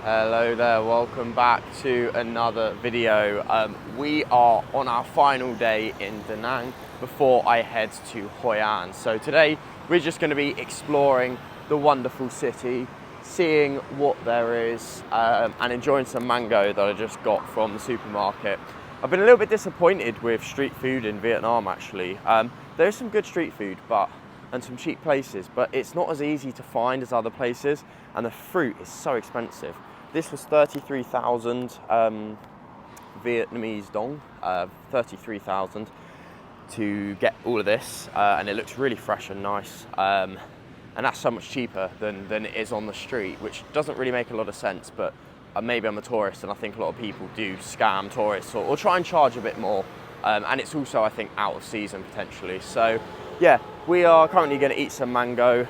Hello there, welcome back to another video. We are on our final day in Da Nang before I head to Hoi An. So today we're just going to be exploring the wonderful city, seeing what there is, and enjoying some mango that I just got from the supermarket. I've been a little bit disappointed with street food in Vietnam actually. There's some good street food and some cheap places, but it's not as easy to find as other places, and the fruit is so expensive. This was 33,000 Vietnamese dong, 33,000 to get all of this, and it looks really fresh and nice. And that's so much cheaper than it is on the street, which doesn't really make a lot of sense, but maybe I'm a tourist and I think a lot of people do scam tourists or try and charge a bit more. And it's also, I think, out of season potentially. So yeah, we are currently going to eat some mango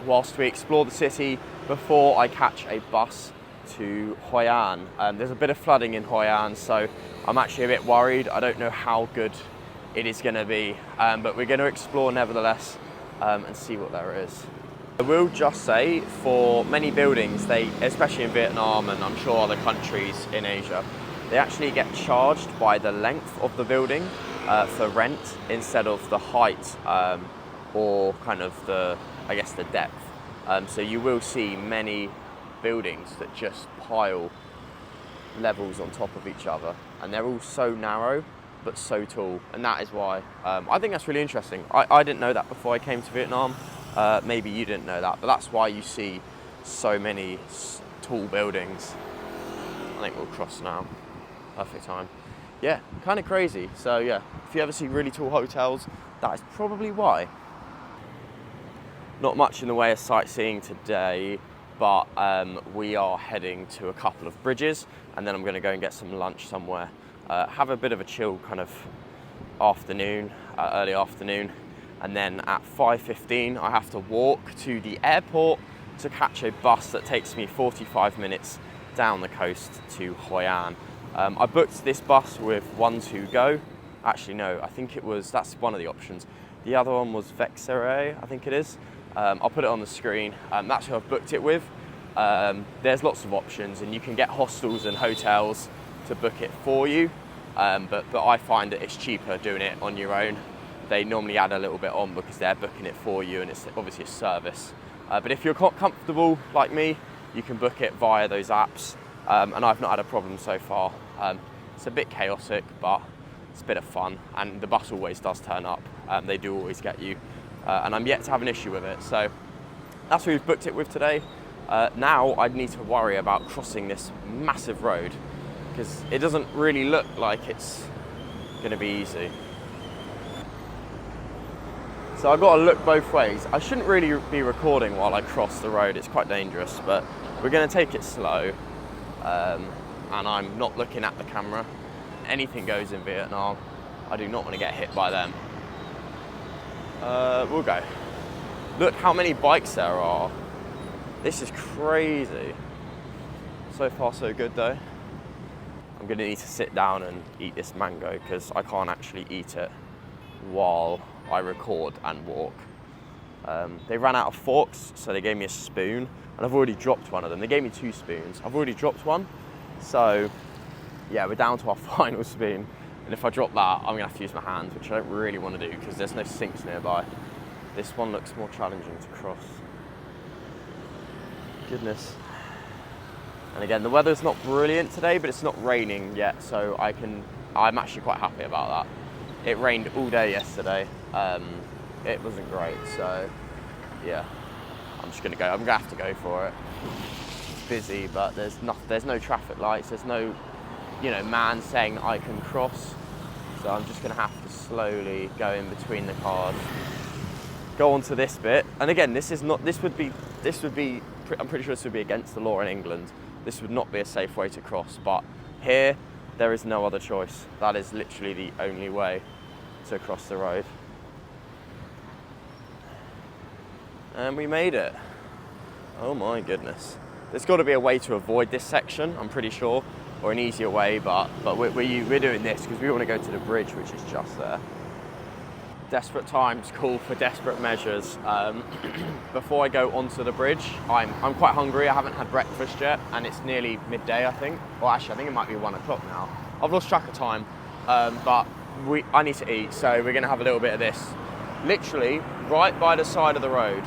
whilst we explore the city before I catch a bus to Hoi An. There's a bit of flooding in Hoi An, so I'm actually a bit worried. I don't know how good it is going to be, but we're going to explore nevertheless and see what there is. I will just say, for many buildings, especially in Vietnam and I'm sure other countries in Asia, they actually get charged by the length of the building for rent instead of the height or kind of the depth. So you will see many buildings that just pile levels on top of each other, and they're all so narrow but so tall, and that is why I think that's really interesting. I didn't know that before I came to Vietnam. Maybe you didn't know that, but that's why you see so many tall buildings. I think we'll cross now. Perfect time. Yeah, kind of crazy. So yeah, if you ever see really tall hotels, that is probably why. Not much in the way of sightseeing today, but we are heading to a couple of bridges, and then I'm going to go and get some lunch somewhere. Have a bit of a chill kind of afternoon, early afternoon, and then at 5:15 I have to walk to the airport to catch a bus that takes me 45 minutes down the coast to Hoi An. I booked this bus with One2Go. Actually no, I think that's one of the options. The other one was Vexere, I think it is. I'll put it on the screen. That's who I've booked it with. There's lots of options, and you can get hostels and hotels to book it for you. But I find that it's cheaper doing it on your own. They normally add a little bit on because they're booking it for you, and it's obviously a service. But if you're comfortable like me, you can book it via those apps. And I've not had a problem so far. It's a bit chaotic, but it's a bit of fun, and the bus always does turn up. They do always get you. And I'm yet to have an issue with it. So that's who we've booked it with today. Now I need to worry about crossing this massive road because it doesn't really look like it's going to be easy. So I've got to look both ways. I shouldn't really be recording while I cross the road. It's quite dangerous, but we're going to take it slow. And I'm not looking at the camera. Anything goes in Vietnam. I do not want to get hit by them. We'll go. Look how many bikes there are. This is crazy. So far so good though. I'm gonna need to sit down and eat this mango because I can't actually eat it while I record and walk. They ran out of forks, so they gave me a spoon, and I've already dropped one of them. They gave me 2 spoons. I've already dropped one. So yeah, we're down to our final spoon. And if I drop that, I'm gonna have to use my hands, which I don't really want to do because there's no sinks nearby. This one looks more challenging to cross. Goodness. And again, the weather's not brilliant today, but it's not raining yet, so I'm actually quite happy about that. It rained all day yesterday. It wasn't great, so yeah, I'm just gonna go. I'm gonna have to go for it. It's busy, but there's no traffic lights. There's no man saying I can cross. So I'm just going to have to slowly go in between the cars, go onto this bit. And again, this would be, I'm pretty sure this would be against the law in England. This would not be a safe way to cross, but here, there is no other choice. That is literally the only way to cross the road. And we made it. Oh my goodness. There's got to be a way to avoid this section, I'm pretty sure. Or an easier way, but we're doing this because we want to go to the bridge, which is just there. Desperate times call for desperate measures. Before I go onto the bridge, I'm quite hungry. I haven't had breakfast yet, and it's nearly midday, I think. Well, actually, I think it might be 1 o'clock now. I've lost track of time, but I need to eat, so we're gonna have a little bit of this. Literally, right by the side of the road.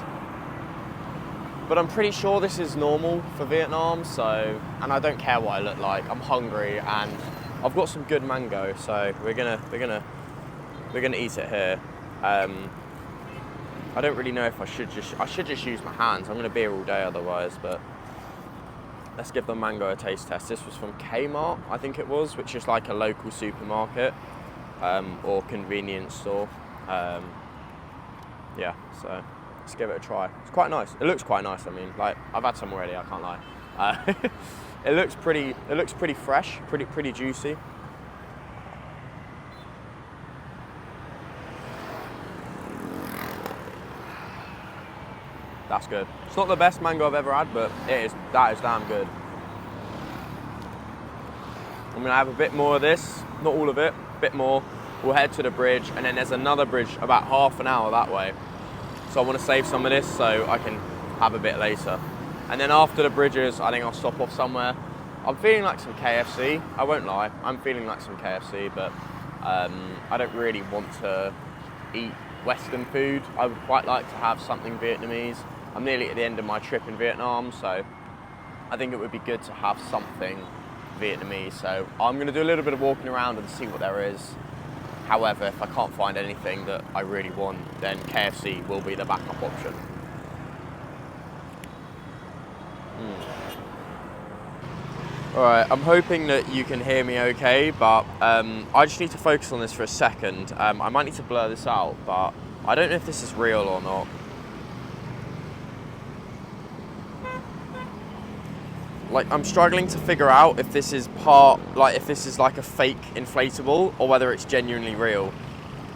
But I'm pretty sure this is normal for Vietnam, so, and I don't care what I look like. I'm hungry, and I've got some good mango, so we're gonna eat it here. I don't really know if I should just use my hands. I'm gonna be here all day otherwise, but let's give the mango a taste test. This was from Kmart, I think it was, which is like a local supermarket or convenience store. Yeah, so let's give it a try. It's quite nice. It looks quite nice. I mean, like, I've had some already, I can't lie. It looks pretty fresh, pretty juicy. That's good. It's not the best mango I've ever had, but that is damn good. I'm gonna have a bit more of this, not all of it, a bit more. We'll head to the bridge, and then there's another bridge about half an hour that way. So I want to save some of this so I can have a bit later. And then after the bridges, I think I'll stop off somewhere. I'm feeling like some KFC, I won't lie. I'm feeling like some KFC, but I don't really want to eat Western food. I would quite like to have something Vietnamese. I'm nearly at the end of my trip in Vietnam, so I think it would be good to have something Vietnamese. So I'm going to do a little bit of walking around and see what there is. However, if I can't find anything that I really want, then KFC will be the backup option. Alright, I'm hoping that you can hear me okay, but I just need to focus on this for a second. I might need to blur this out, but I don't know if this is real or not. Like, I'm struggling to figure out if this is if this is like a fake inflatable or whether it's genuinely real.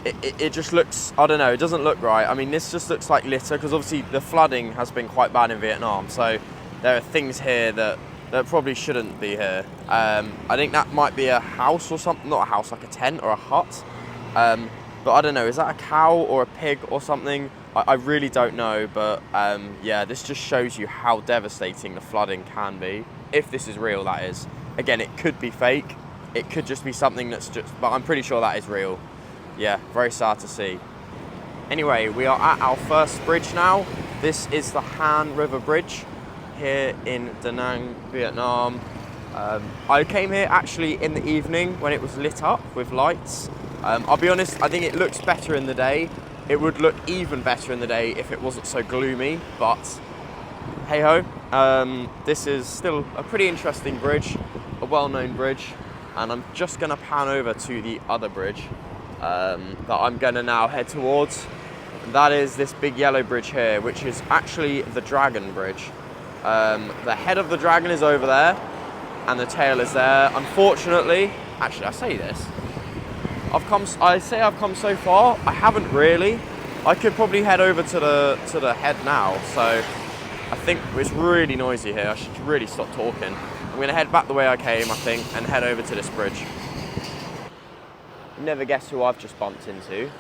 It just looks, I don't know, it doesn't look right. I mean, this just looks like litter, because obviously the flooding has been quite bad in Vietnam, so there are things here that probably shouldn't be here. I think that might be a house or something, not a house, like a tent or a hut. But I don't know, is that a cow or a pig or something? I really don't know, but yeah, this just shows you how devastating the flooding can be. If this is real, that is. Again, it could be fake. It could just be something that's but I'm pretty sure that is real. Yeah, very sad to see. Anyway, we are at our first bridge now. This is the Han River Bridge here in Da Nang, Vietnam. I came here actually in the evening when it was lit up with lights. I'll be honest, I think it looks better in the day. It would look even better in the day if it wasn't so gloomy, but hey ho. This is still a pretty interesting bridge, a well-known bridge, and I'm just gonna pan over to the other bridge that I'm gonna now head towards. That is this big yellow bridge here, which is actually the Dragon Bridge. The head of the dragon is over there, and the tail is there. Unfortunately, actually I say this, I say I've come so far. I haven't really. I could probably head over to the head now. So I think it's really noisy here. I should really stop talking. I'm gonna head back the way I came, I think, and head over to this bridge. Never guess who I've just bumped into.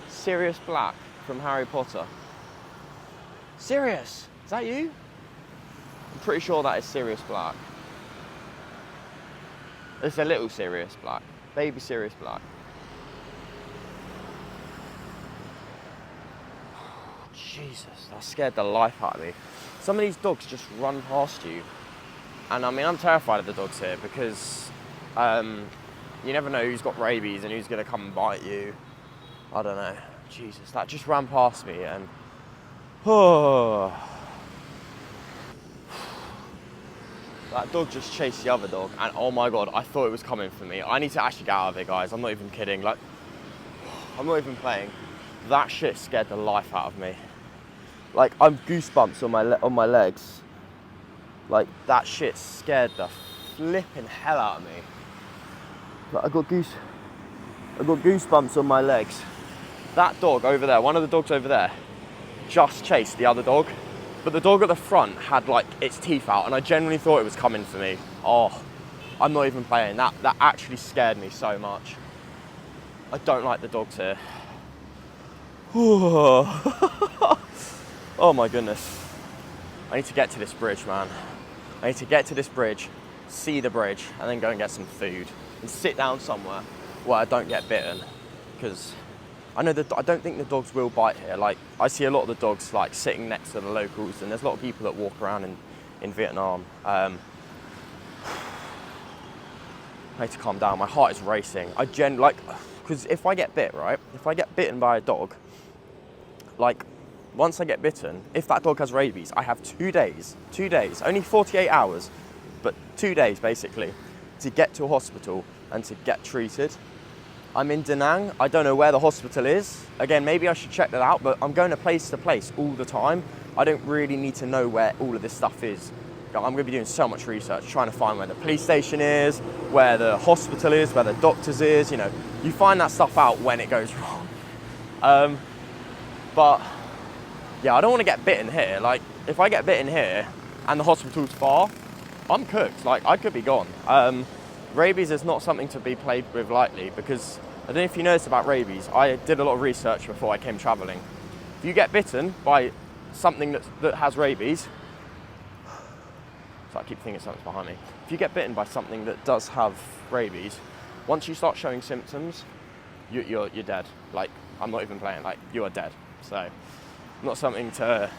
Sirius Black from Harry Potter. Sirius, is that you? I'm pretty sure that is Sirius Black. It's a little Sirius Black, baby Sirius Black. Jesus, that scared the life out of me. Some of these dogs just run past you. And I mean, I'm terrified of the dogs here because you never know who's got rabies and who's gonna come and bite you. I don't know. Jesus, that just ran past me and that dog just chased the other dog, and oh my god, I thought it was coming for me. I need to actually get out of here, guys. I'm not even kidding. Like, I'm not even playing. That shit scared the life out of me. Like, I'm goosebumps on my legs. Like, that shit scared the flipping hell out of me. Like, I got goosebumps on my legs. That dog over there, one of the dogs over there, just chased the other dog. But the dog at the front had like its teeth out, and I genuinely thought it was coming for me. Oh, I'm not even playing. That actually scared me so much. I don't like the dogs here. Oh my goodness. I need to get to this bridge, man. I need to get to this bridge, see the bridge, and then go and get some food and sit down somewhere where I don't get bitten. Because I know that I don't think the dogs will bite here. Like, I see a lot of the dogs like sitting next to the locals, and there's a lot of people that walk around in Vietnam. I need to calm down. My heart is racing. Because if I get bit, right? If I get bitten by a dog, like, once I get bitten, if that dog has rabies, I have 2 days, only 48 hours, but 2 days basically, to get to a hospital and to get treated. I'm in Da Nang. I don't know where the hospital is. Again, maybe I should check that out, but I'm going to place all the time. I don't really need to know where all of this stuff is. I'm going to be doing so much research, trying to find where the police station is, where the hospital is, where the doctors is. You know, you find that stuff out when it goes wrong. But yeah, I don't want to get bitten here. Like, if I get bitten here and the hospital's far, I'm cooked. Like, I could be gone. Rabies is not something to be played with lightly, because I don't know if you noticed about rabies. I did a lot of research before I came traveling. If you get bitten by something that has rabies, so I keep thinking something's behind me. If you get bitten by something that does have rabies, once you start showing symptoms, you're dead. Like, I'm not even playing. Like, you are dead. So, not something to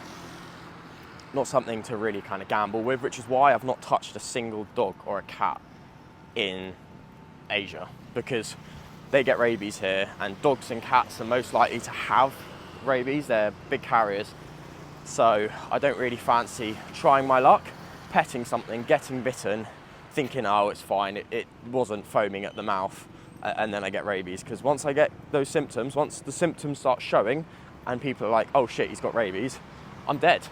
really kind of gamble with, which is why I've not touched a single dog or a cat in Asia, because they get rabies here, and dogs and cats are most likely to have rabies. They're big carriers. So I don't really fancy trying my luck, petting something, getting bitten, thinking, oh, it's fine, it wasn't foaming at the mouth, and then I get rabies. Because once I get those symptoms, once the symptoms start showing and people are like, oh shit, he's got rabies, I'm dead.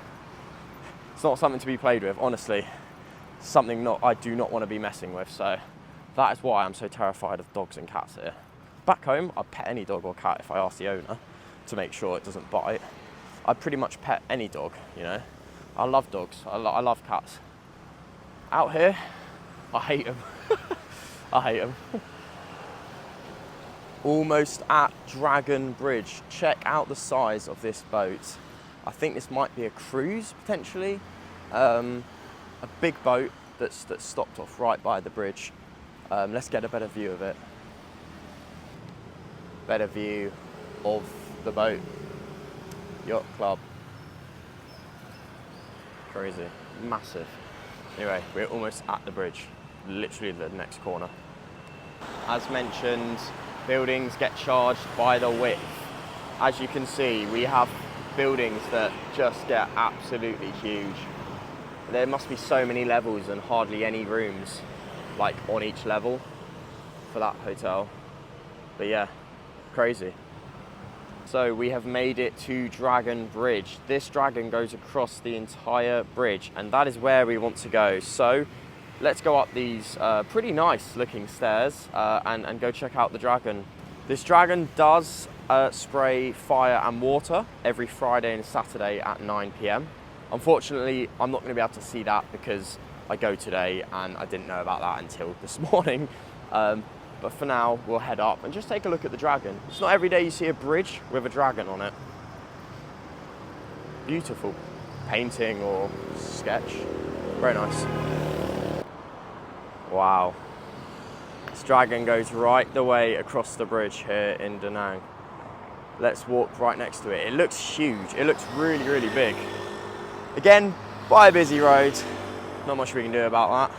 It's not something to be played with, honestly. Something I do not want to be messing with. So that is why I'm so terrified of dogs and cats here. Back home, I'd pet any dog or cat if I asked the owner to make sure it doesn't bite. I'd pretty much pet any dog, you know. I love dogs, I love cats. Out here, I hate them. I hate them. Almost at Dragon Bridge. Check out the size of this boat. I think this might be a cruise, potentially. A big boat that's stopped off right by the bridge. Let's get a better view of it. Better view of the boat. Yacht Club. Crazy. Massive. Anyway, we're almost at the bridge. Literally the next corner. As mentioned, buildings get charged by the width. As you can see, we have buildings that just get absolutely huge. There must be so many levels and hardly any rooms like on each level for that hotel. But yeah, crazy. So we have made it to Dragon Bridge. This dragon goes across the entire bridge, and that is where we want to go. So let's go up these pretty nice looking stairs and go check out the dragon. This dragon does spray fire and water every Friday and Saturday at 9 p.m. Unfortunately, I'm not going to be able to see that because I go today and I didn't know about that until this morning. But for now, we'll head up and just take a look at the dragon. It's not every day you see a bridge with a dragon on it. Beautiful painting or sketch. Very nice. Wow. This dragon goes right the way across the bridge here in Da Nang. Let's walk right next to it. It looks huge. It looks really, really big. Again, by a busy road. Not much we can do about that.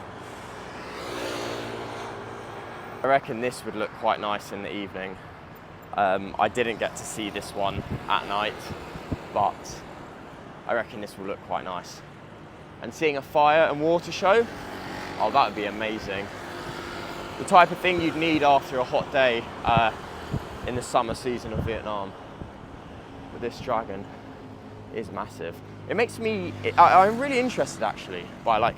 I reckon this would look quite nice in the evening. I didn't get to see this one at night, but I reckon this will look quite nice. And seeing a fire and water show, oh, that would be amazing. The type of thing you'd need after a hot day in the summer season of Vietnam. But this dragon is massive. It makes me, I'm really interested actually by like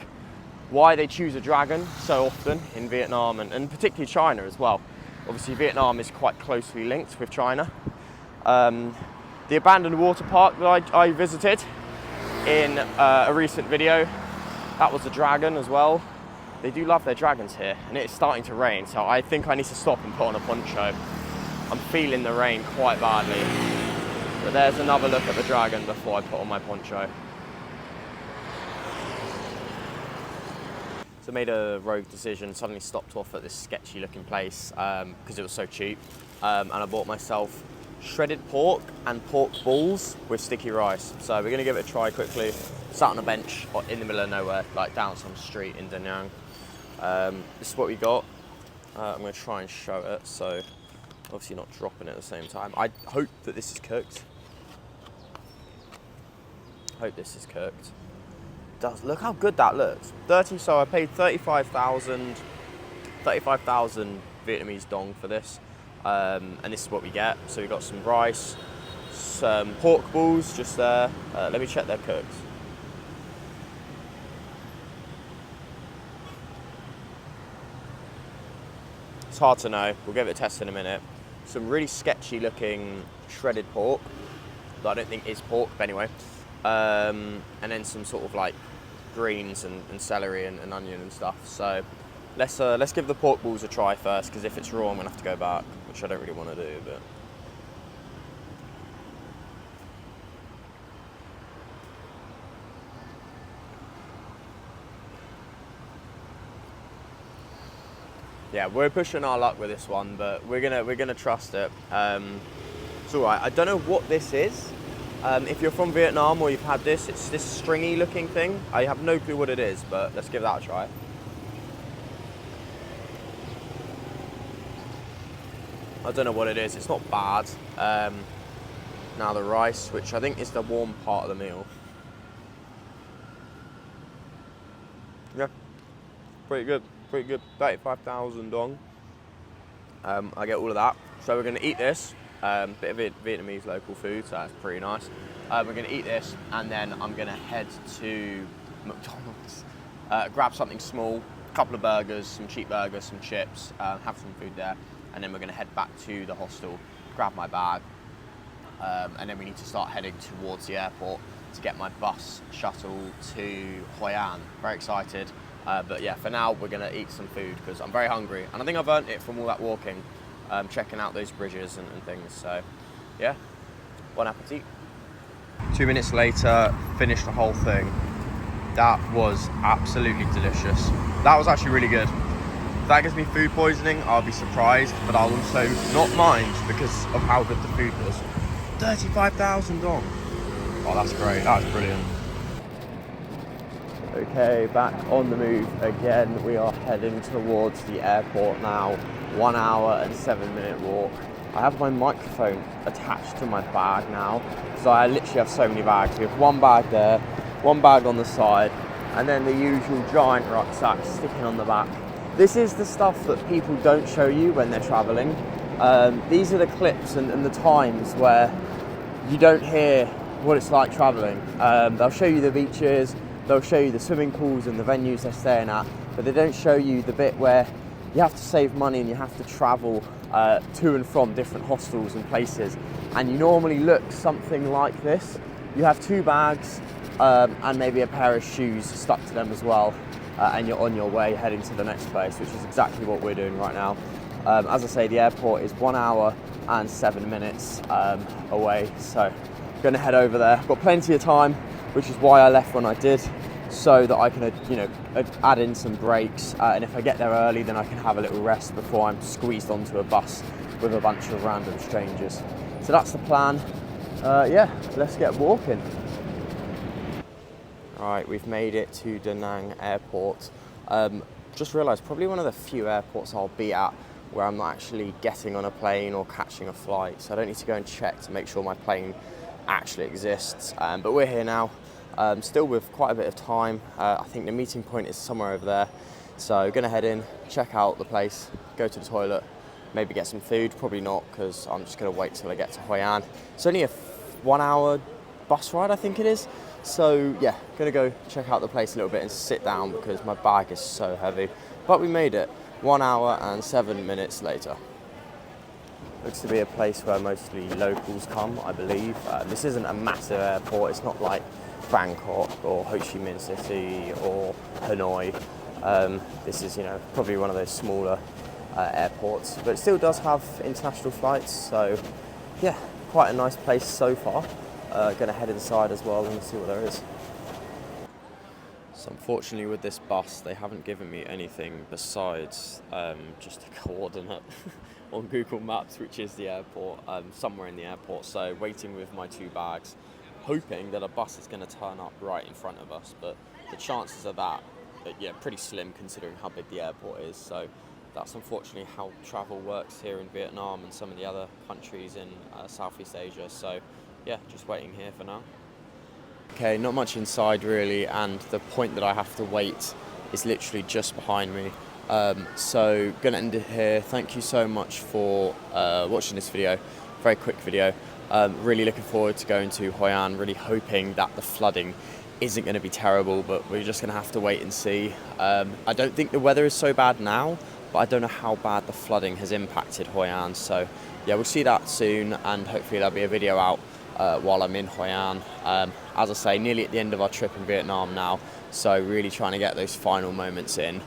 why they choose a dragon so often in Vietnam and particularly China as well. Obviously Vietnam is quite closely linked with China. The abandoned water park that I visited in a recent video, that was a dragon as well. They do love their dragons here, and it's starting to rain, so I think I need to stop and put on a poncho. I'm feeling the rain quite badly. But there's another look at the dragon before I put on my poncho. So I made a rogue decision, suddenly stopped off at this sketchy looking place because it was so cheap. And I bought myself shredded pork and pork balls with sticky rice. So we're gonna give it a try quickly. Sat on a bench in the middle of nowhere, like down some street in Da Nang. This is what we got. I'm gonna try and show it, so obviously not dropping it at the same time. I hope that this is cooked. Hope this is cooked. Does look how good that looks. So I paid 35,000 Vietnamese dong for this, and this is what we get. So we got some rice, some pork balls just there. Let me check they're cooked. It's hard to know. We'll give it a test in a minute. Some really sketchy looking shredded pork that I don't think is pork, but anyway. And then some sort of like greens and celery and onion and stuff. So let's give the pork balls a try first, because if it's raw I'm gonna have to go back, which I don't really want to do. But yeah, we're pushing our luck with this one, but we're gonna trust it. It's all right. I don't know what this is. If you're from Vietnam or you've had this, it's this stringy looking thing. I have no clue what it is, but let's give that a try. I don't know what it is. It's not bad. Now the rice, which I think is the warm part of the meal. Yeah, pretty good. Pretty good. 35,000 dong. I get all of that. So we're going to eat this. Bit of Vietnamese local food, so that's pretty nice. We're going to eat this, and then I'm going to head to McDonald's, grab something small, a couple of burgers, some cheap burgers, some chips, have some food there, and then we're going to head back to the hostel, grab my bag, and then we need to start heading towards the airport to get my bus shuttle to Hoi An. Very excited. But yeah, for now we're gonna eat some food because I'm very hungry, and I think I've earned it from all that walking, checking out those bridges and things. So yeah, bon appetit. 2 minutes later, finished the whole thing. That was absolutely delicious. That was actually really good. If that gives me food poisoning, I'll be surprised, but I'll also not mind because of how good the food was. 35,000 dong. Oh, that's great. That was brilliant. Okay, back on the move again. We are heading towards the airport now. 1 hour and 7 minute walk. I have my microphone attached to my bag now, so I literally have so many bags. We have one bag there, one bag on the side, and then the usual giant rucksack sticking on the back. This is the stuff that people don't show you when they're traveling. These are the clips and the times where you don't hear what it's like traveling. They'll show you the beaches, they'll show you the swimming pools and the venues they're staying at, but they don't show you the bit where you have to save money and you have to travel to and from different hostels and places. And you normally look something like this. You have 2 bags and maybe a pair of shoes stuck to them as well, and you're on your way heading to the next place, which is exactly what we're doing right now. As I say, the airport is 1 hour and 7 minutes away, so I'm gonna head over there. Got plenty of time, which is why I left when I did, so that I can, add in some breaks, and if I get there early, then I can have a little rest before I'm squeezed onto a bus with a bunch of random strangers. So that's the plan. Yeah, let's get walking. All right, we've made it to Da Nang Airport. Just realised probably one of the few airports I'll be at where I'm not actually getting on a plane or catching a flight, so I don't need to go and check to make sure my plane actually exists. But we're here now. Still with quite a bit of time. I think the meeting point is somewhere over there. So gonna head in, check out the place, go to the toilet, maybe get some food. Probably not, because I'm just gonna wait till I get to Hoi An. It's only a 1 hour bus ride, I think it is. So yeah, gonna go check out the place a little bit and sit down because my bag is so heavy. But we made it 1 hour and 7 minutes later. Looks to be a place where mostly locals come, I believe. This isn't a massive airport. It's not like Bangkok or Ho Chi Minh City or Hanoi. This is, probably one of those smaller airports, but it still does have international flights. So, yeah, quite a nice place so far. Going to head inside as well and see what there is. So unfortunately with this bus, they haven't given me anything besides just a coordinate on Google Maps, which is the airport, somewhere in the airport. So waiting with my 2 bags, hoping that a bus is going to turn up right in front of us. But the chances of that, yeah, pretty slim considering how big the airport is. So that's unfortunately how travel works here in Vietnam and some of the other countries in Southeast Asia. So yeah, just waiting here for now. Okay, not much inside really, and the point that I have to wait is literally just behind me. So gonna end it here. Thank you so much for watching this video, very quick video. Really looking forward to going to Hoi An, really hoping that the flooding isn't going to be terrible, but we're just going to have to wait and see. I don't think the weather is so bad now, but I don't know how bad the flooding has impacted Hoi An. So yeah, we'll see that soon, and hopefully there'll be a video out while I'm in Hoi An. As I say, nearly at the end of our trip in Vietnam now, so really trying to get those final moments in.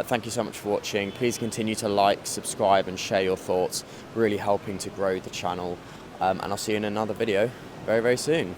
Thank you so much for watching. Please continue to like, subscribe and share your thoughts, really helping to grow the channel. And I'll see you in another video very, very soon.